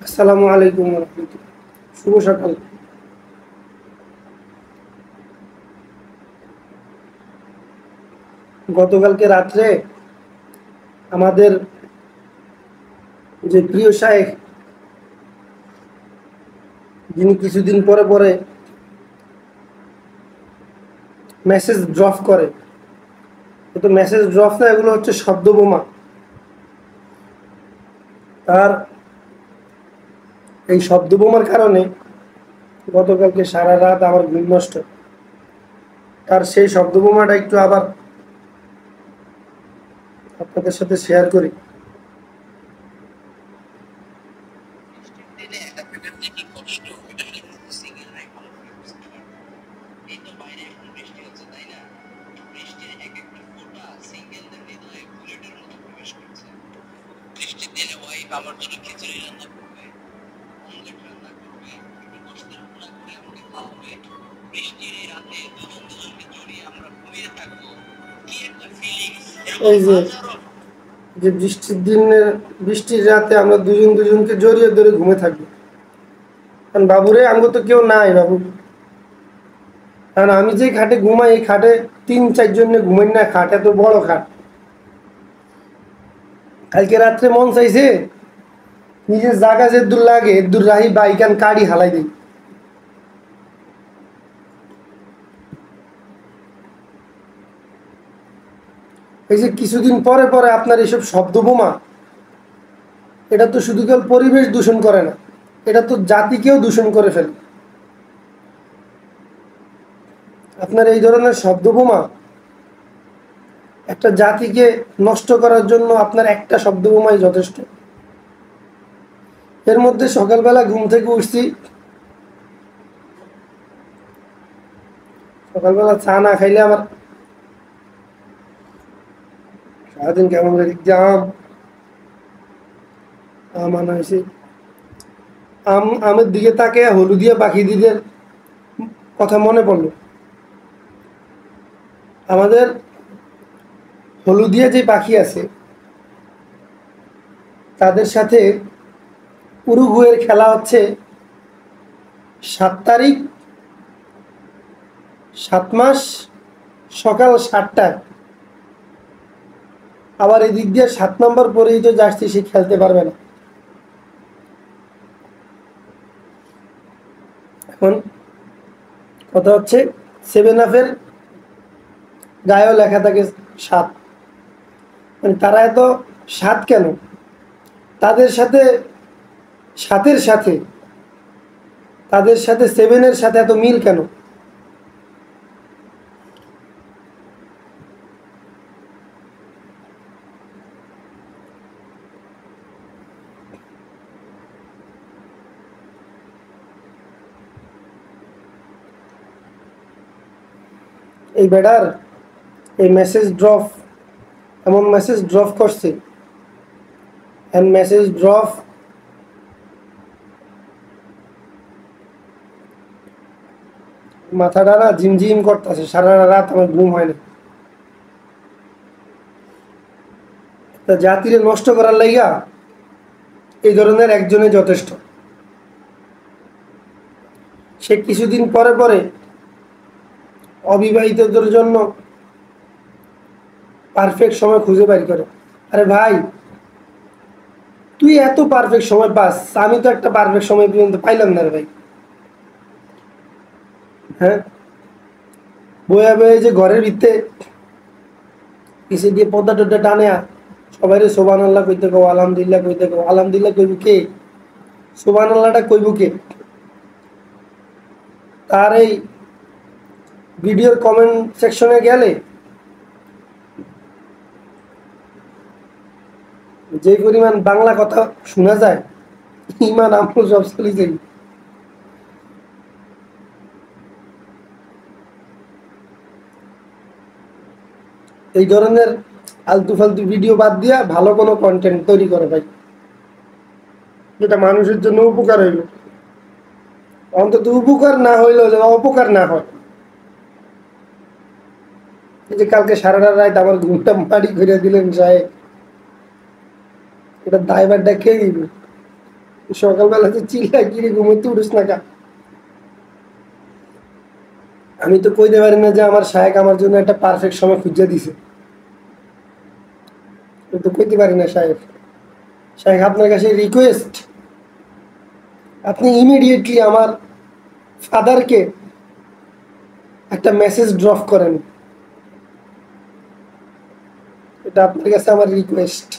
আসসালামু আলাইকুম ওয়া রাহমাতুল্লাহ। শুভ সকাল। গতকালকে রাত্রে আমাদের যে প্রিয় শায়েখ, যিনি কিছুদিন পরে পরে মেসেজ ড্রপ করে, কিন্তু মেসেজ ড্রপ না, এগুলো হচ্ছে শব্দ বোমা। আর এই শব্দ বোমার কারণে গতকালকে সারা রাত আমার ঘুম নষ্ট। আর সেই শব্দ বোমাটা একটু আবার আপনাদের সাথে শেয়ার করি। দিনে একা থাকার যে কি কষ্ট এটা শুধুমাত্র সিঙ্গেলরাই ভালো করে বুঝতে পারবে। এই তো বাইরে এখন বৃষ্টি হচ্ছে, তাই না? বৃষ্টির এক একটা ফোঁটা সিঙ্গেলদের হৃদয়ে বুলেটের মতো প্রবেশ করছে। বৃষ্টির দিনে ওয়াইফ আমার জন্য খিচুড়ি রান্না করবে, অমলেট রান্না করবে, একটু গোশতের ভুনা করে আমাকে খাওয়াবে। বৃষ্টির এই রাতে দুজন দুজনকে জড়িয়ে আমরা ঘুমিয়ে থাকবো। কি একটা ফিলিংস! এরকম এই যে হাজারো যে বৃষ্টির রাতে আমরা দুজন দুজনকে জড়িয়ে ধরে ঘুমে থাকবো। কারণ বাবুরে, আমগো তো কেউ নাই বাবু। কারণ আমি যে খাটে ঘুমাই, এই খাটে ৩-৪ জনে ঘুমাই না। খাট এত বড় খাট। কালকে রাত্রে মন চাইছে নিজের জাগা যে দূর লাগে দূর রাহি বাইকান কাড়ি হালাই দিই। এই যে কিছুদিন পরে পরে আপনার এইসব শব্দ বোমা, এটা তো শুধু কেবল পরিবেশ দূষণ করে না, এটা তো জাতিকেও দূষণ করে ফেলে। আপনার এই ধরনের শব্দ বোমা একটা জাতিকে নষ্ট করার জন্য আপনার একটা শব্দ বোমাই যথেষ্ট। এর মধ্যে সকালবেলা ঘুম থেকে উঠছি, সকালবেলা চা না খাইলে আমার সারাদিন কেমন করে দিক দিয়ে আম আনা হয়েছে। আমের দিকে তাকে হলুদিয়া পাখিদের কথা মনে পড়লো। আমাদের হলুদিয়া যে পাখি আছে, তাদের সাথে উরুগুয়ের খেলা হচ্ছে 7 তারিখ, 7 মাস, সকাল 7টায়। আবার এদিক দিয়ে 7 নম্বর পরেই তো জার্সি, সে খেলতে পারবে না। এখন কথা হচ্ছে, 7 আপের গায়েও লেখা থাকে 7। মানে তারা এত 7 কেন? তাদের সাথে 7-এর সাথে, তাদের সাথে 7-এর সাথে এত মিল কেন? এই বেডার এই মেসেজ ড্রপ, এমন মেসেজ ড্রপ করছে, এমন মেসেজ ড্রপ, মাথাটা না ঝিমঝিম করতেছে। সারা রাত আমার ঘুম হয় না। তা জাতিরে নষ্ট করার লাইগা এই ধরনের একজনে যথেষ্ট। সে কিছুদিন পরে পরে অবিবাহিতদের জন্য পারফেক্ট সময় খুঁজে বের করে। আরে ভাই, তুই এত পারফেক্ট সময় পাস, আমি তো একটা পারফেক্ট সময় পর্যন্ত পাইলাম না রে ভাই। হ্যাঁ, বয়া বয়ে যে ঘরের ভিতরে পিছিয়ে দিয়ে পদ্মা টদ্দা টানে, সবাই সোবান আল্লাহ কইতে কো, আলহামদুলিল্লাহ কইতে কো। আলহামদুলিল্লাহ কইব কে? সোবান আল্লাহটা কইব কে? তার এই ভিডিওর কমেন্ট সেকশনে গেলে যে পরিমাণ বাংলা কথা শোনা যায়, ইমান আমল সব চলে যাই। এই ধরনের আলতু ফালতু ভিডিও বাদ দিয়া ভালো কোনো কন্টেন্ট তৈরি করে ভাই, যেটা মানুষের জন্য উপকার হইল। অন্তত উপকার না হইলেও যেন অপকার না হয়। এই যে কালকে সারা রাত আমার ঘুমটা মারি করে দিলেন সাহেব, এটা দায়ভারটা কে দিবে? সকালবেলা তো চিল্লা গিরে ঘুমোতে উঠিস না কা? আমি তো কইতে পারি না যে আমার শায়েক আমার জন্য একটা পারফেক্ট সময় খুঁজে দিছে। আমি তো কইতে পারি না শায়েক। শায়েক আপনার কাছে রিকোয়েস্ট, আপনি ইমিডিয়েটলি আমার ফাদারকে একটা মেসেজ ড্রপ করেন, এটা আপনার কাছে আমার রিকোয়েস্ট।